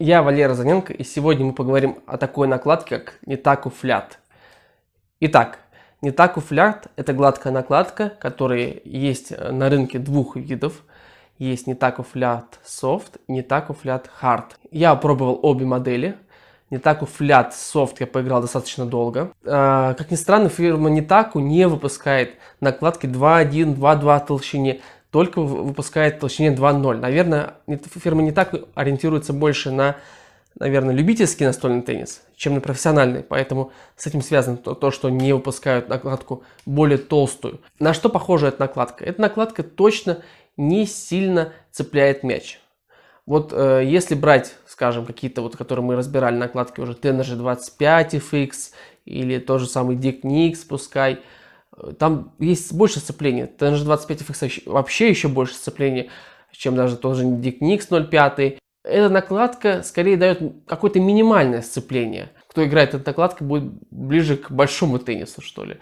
Я Валера Заненко, и сегодня мы поговорим о такой накладке, как Nitaku Flat. Итак, Nitaku Flat – это гладкая накладка, которая есть на рынке двух видов. Есть Nitaku Flat Soft и Nitaku Flat Hard. Я пробовал обе модели. Nitaku Flat Soft я поиграл достаточно долго. Как ни странно, фирма Nitaku не выпускает накладки 2.1, 2.2 толщине, только выпускает в толщине 2.0. Наверное, фирма Nitaku ориентируется больше на, любительский настольный теннис, чем на профессиональный. Поэтому с этим связано то, что не выпускают накладку более толстую. На что похожа эта накладка? Эта накладка точно не сильно цепляет мяч. Вот если брать, скажем, какие-то, которые мы разбирали накладки уже, Tenergy 25 FX или тот же самый Dick Nix, пускай, там есть больше сцепления. Tenergy 25 FX вообще еще больше сцепления, чем даже тот же Dick Nix 05. Эта накладка скорее дает какое-то минимальное сцепление. Кто играет этой накладкой, будет ближе к большому теннису, что ли.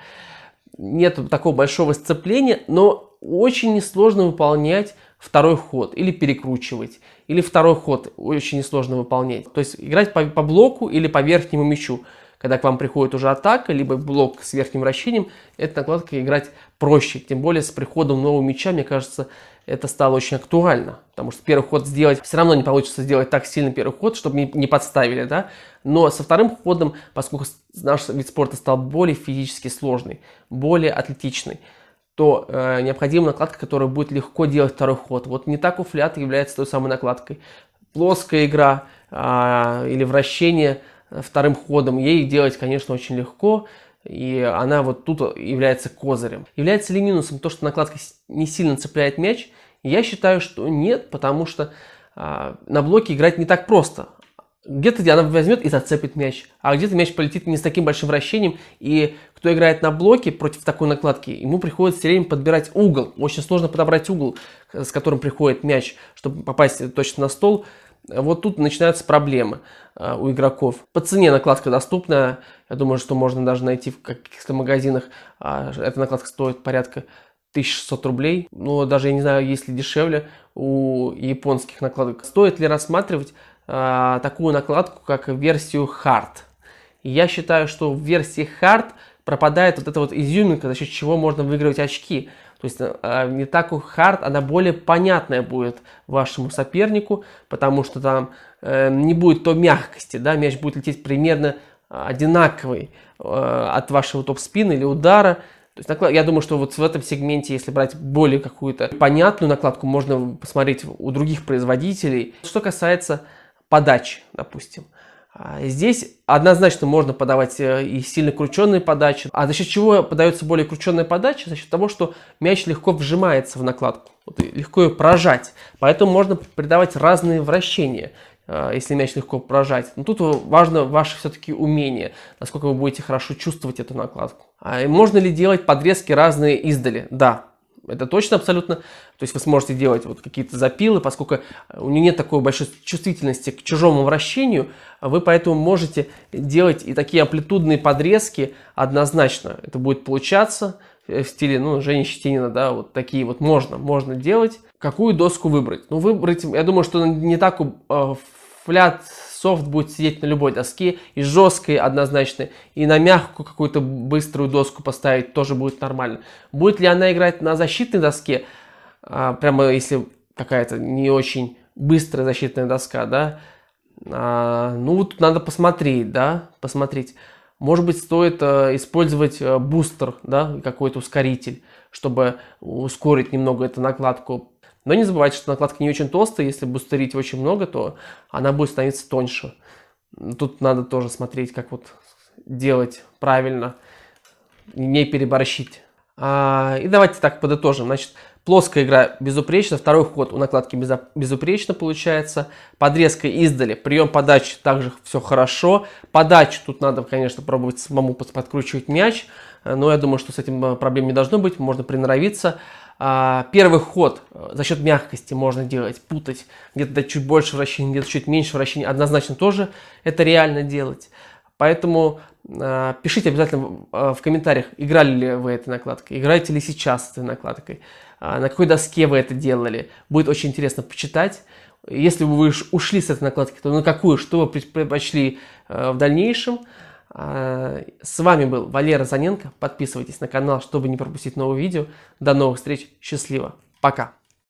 Нет такого большого сцепления, но очень несложно выполнять второй ход или перекручивать, или второй ход очень несложно выполнять. То есть играть по блоку или по верхнему мячу. Когда к вам приходит уже атака, либо блок с верхним вращением, эта накладка играть проще. Тем более с приходом нового мяча, мне кажется, это стало очень актуально. Потому что первый ход сделать, все равно не получится сделать так сильно первый ход, чтобы не подставили, да. Но со вторым ходом, поскольку наш вид спорта стал более физически сложный, более атлетичный, то необходима накладка, которая будет легко делать второй ход. Вот Nitaku Flat является той самой накладкой. Плоская игра или вращение вторым ходом, ей делать, конечно, очень легко, и она вот тут является козырем. Является ли минусом то, что накладка не сильно цепляет мяч? Я считаю, что нет, потому что на блоке играть не так просто. Где-то она возьмет и зацепит мяч, а где-то мяч полетит не с таким большим вращением, и кто играет на блоке против такой накладки, ему приходится все время подбирать угол. Очень сложно подобрать угол, с которым приходит мяч, чтобы попасть точно на стол. Вот тут начинаются проблемы у игроков. По цене накладка доступная. Я думаю, что можно даже найти в каких-то магазинах. Эта накладка стоит порядка 1600 рублей. Но даже я не знаю, есть ли дешевле у японских накладок. Стоит ли рассматривать такую накладку, как версию Hard? Я считаю, что в версии Hard пропадает вот эта вот изюминка, за счет чего можно выигрывать очки. То есть Nitaku Hard, она более понятная будет вашему сопернику, потому что там не будет той мягкости, да, мяч будет лететь примерно одинаковый от вашего топ-спина или удара. То есть я думаю, что вот в этом сегменте, если брать более какую-то понятную накладку, можно посмотреть у других производителей. Что касается подачи, допустим. Здесь однозначно можно подавать и сильно крученные подачи. А за счет чего подается более крученная подача? За счет того, что мяч легко вжимается в накладку. Легко ее прожать. Поэтому можно придавать разные вращения, если мяч легко прожать. Но тут важно ваше все-таки умение, насколько вы будете хорошо чувствовать эту накладку. Можно ли делать подрезки разные издали? Да. Это точно абсолютно. То есть вы сможете делать вот какие-то запилы, поскольку у нее нет такой большой чувствительности к чужому вращению, вы поэтому можете делать и такие амплитудные подрезки однозначно. Это будет получаться в стиле, Жени Щетинина, да, вот такие вот можно делать. Какую доску выбрать? Выбрать, я думаю, что Nitaku Flat Soft будет сидеть на любой доске, и жесткой однозначно, и на мягкую какую-то быструю доску поставить тоже будет нормально. Будет ли она играть на защитной доске, прямо если какая-то не очень быстрая защитная доска, да, тут надо посмотреть, да, посмотреть. Может быть, стоит использовать бустер, да, какой-то ускоритель, чтобы ускорить немного эту накладку. Но не забывайте, что накладка не очень толстая, если бустерить очень много, то она будет становиться тоньше. Тут надо тоже смотреть, как вот делать правильно, не переборщить. И давайте так подытожим. Значит, плоская игра безупречна, второй ход у накладки безупречно получается. Подрезка издали, прием подачи также все хорошо. Подачу тут надо, конечно, пробовать самому подкручивать мяч, но я думаю, что с этим проблем не должно быть, можно приноровиться. Первый ход за счет мягкости можно делать, путать, где-то дать чуть больше вращений, где-то чуть меньше вращений, однозначно тоже это реально делать. Поэтому пишите обязательно в комментариях, играли ли вы этой накладкой, играете ли сейчас этой накладкой, на какой доске вы это делали. Будет очень интересно почитать. Если бы вы ушли с этой накладки, то на какую, что вы предпочли в дальнейшем. С вами был Валера Заненко. Подписывайтесь на канал, чтобы не пропустить новые видео. До новых встреч. Счастливо. Пока.